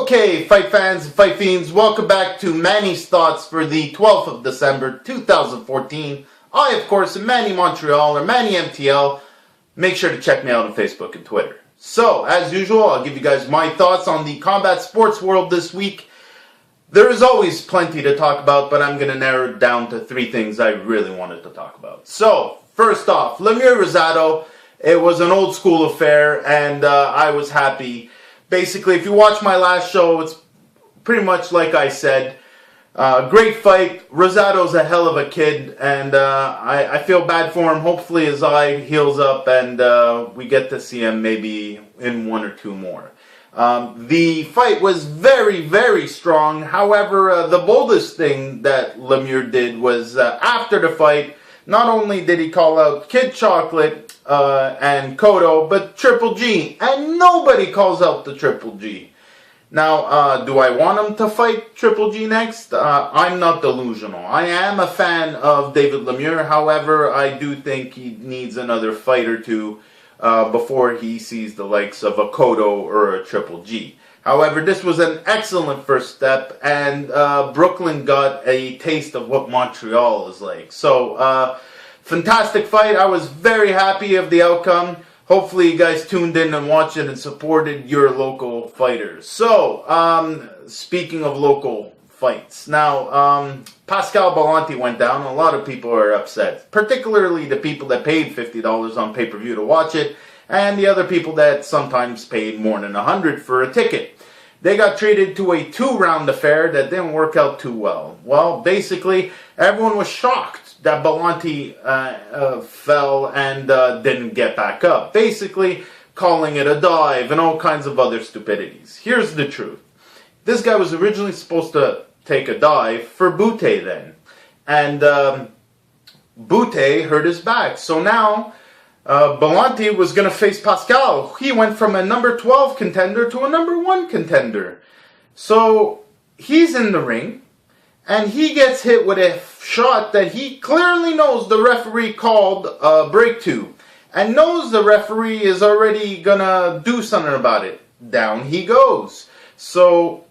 Okay, fight fans and fight fiends, welcome back to Manny's Thoughts for the 12th of December, 2014. I, of course, am Manny Montreal, or Manny MTL. Make sure to check me out on Facebook and Twitter. So, as usual, I'll give you guys my thoughts on the combat sports world this week. There is always plenty to talk about, but I'm going to narrow it down to three things I really wanted to talk about. So, first off, Lemieux Rosado. It was an old school affair, and I was happy. Basically, if you watch my last show, it's pretty much like I said. Great fight. Rosado's a hell of a kid, and I feel bad for him. Hopefully his eye heals up, and we get to see him maybe in one or two more. The fight was very, very strong. However, the boldest thing that Lemieux did was after the fight, not only did he call out Kid Chocolate and Cotto, but Triple G. And nobody calls out the Triple G. Now, do I want him to fight Triple G next? I'm not delusional. I am a fan of David Lemieux. However, I do think he needs another fight or two before he sees the likes of a Cotto or a Triple G. However, this was an excellent first step, and Brooklyn got a taste of what Montreal is like. So, fantastic fight. I was very happy of the outcome. Hopefully you guys tuned in and watched it and supported your local fighters. So, speaking of local fights. Now, Pascal Bolonti went down. A lot of people are upset. Particularly the people that paid $50 on pay-per-view to watch it. And the other people that sometimes paid more than $100 for a ticket. They got treated to a 2-round affair that didn't work out too well. Well, basically, everyone was shocked that Bolonti fell and didn't get back up. Basically, calling it a dive and all kinds of other stupidities. Here's the truth. This guy was originally supposed to take a dive for Butte then. And Butte hurt his back. So now, Bolonti was going to face Pascal. He went from a number 12 contender to a number 1 contender. So, he's in the ring, and he gets hit with a shot that he clearly knows the referee called break to, and knows the referee is already going to do something about it. Down he goes. So,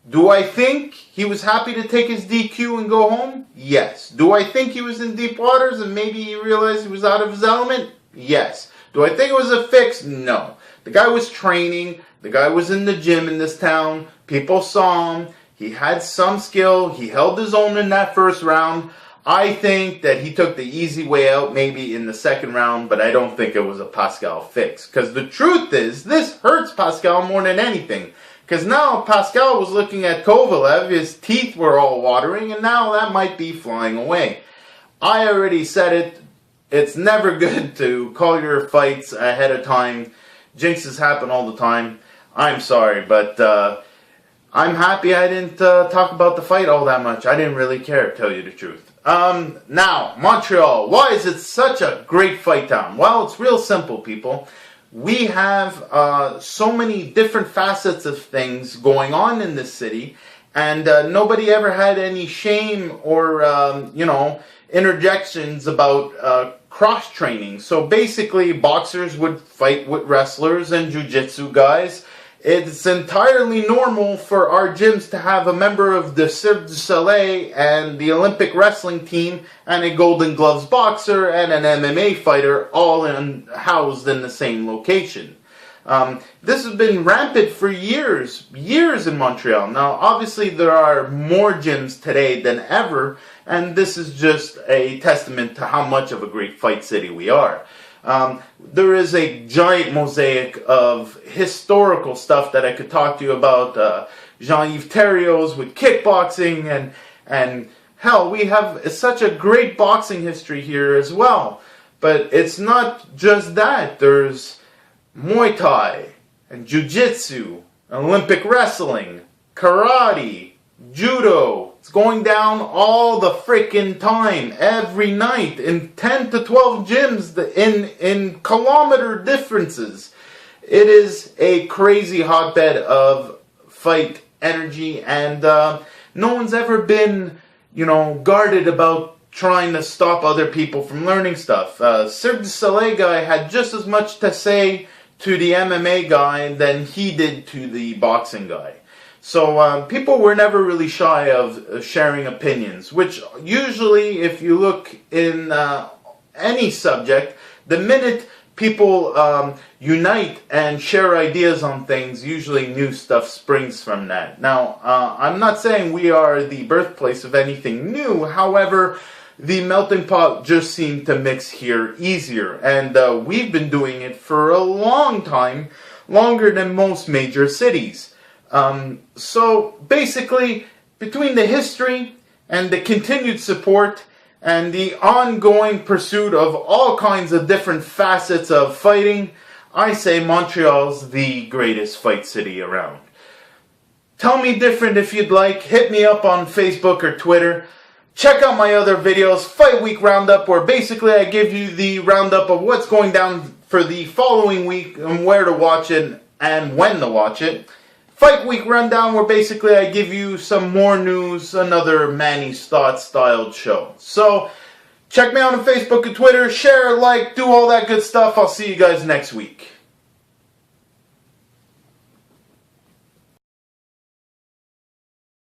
do I think he was happy to take his DQ and go home? Yes. Do I think he was in deep waters and maybe he realized he was out of his element? Yes. Do I think it was a fix? No. The guy was training. The guy was in the gym in this town. People saw him. He had some skill. He held his own in that first round. I think that he took the easy way out maybe in the second round, but I don't think it was a Pascal fix. Because the truth is, this hurts Pascal more than anything. Because now Pascal was looking at Kovalev, his teeth were all watering, and now that might be flying away. I already said it, it's never good to call your fights ahead of time. Jinxes happen all the time. I'm sorry, but I'm happy I didn't talk about the fight all that much. I didn't really care, to tell you the truth. Now, Montreal, why is it such a great fight town? Well, it's real simple, people. We have so many different facets of things going on in this city, and nobody ever had any shame or, interjections about cross-training. So basically, boxers would fight with wrestlers and jiu-jitsu guys. It's entirely normal for our gyms to have a member of the Cirque du Soleil and the Olympic wrestling team and a Golden Gloves boxer and an MMA fighter all housed in the same location. This has been rampant for years in Montreal. Now, obviously, there are more gyms today than ever, and this is just a testament to how much of a great fight city we are. There is a giant mosaic of historical stuff that I could talk to you about. Jean-Yves Thériault's with kickboxing, and hell, we have such a great boxing history here as well. But it's not just that. There's Muay Thai, and Jiu-Jitsu, Olympic wrestling, karate, judo. It's going down all the freaking time, every night, in 10 to 12 gyms, in kilometer differences. It is a crazy hotbed of fight energy, and no one's ever been, guarded about trying to stop other people from learning stuff. Cirque du Soleil guy had just as much to say to the MMA guy than he did to the boxing guy. So people were never really shy of sharing opinions, which usually, if you look in any subject, the minute people unite and share ideas on things, usually new stuff springs from that. Now, I'm not saying we are the birthplace of anything new. However, the melting pot just seemed to mix here easier. And we've been doing it for a long time, longer than most major cities. So basically, between the history and the continued support and the ongoing pursuit of all kinds of different facets of fighting, I say Montreal's the greatest fight city around. Tell me different if you'd like. Hit me up on Facebook or Twitter. Check out my other videos, Fight Week Roundup, where basically I give you the roundup of what's going down for the following week and where to watch it and when to watch it. Fight Week Rundown, where basically I give you some more news, another Manny's Thoughts styled show. So, check me out on Facebook and Twitter, share, like, do all that good stuff. I'll see you guys next week.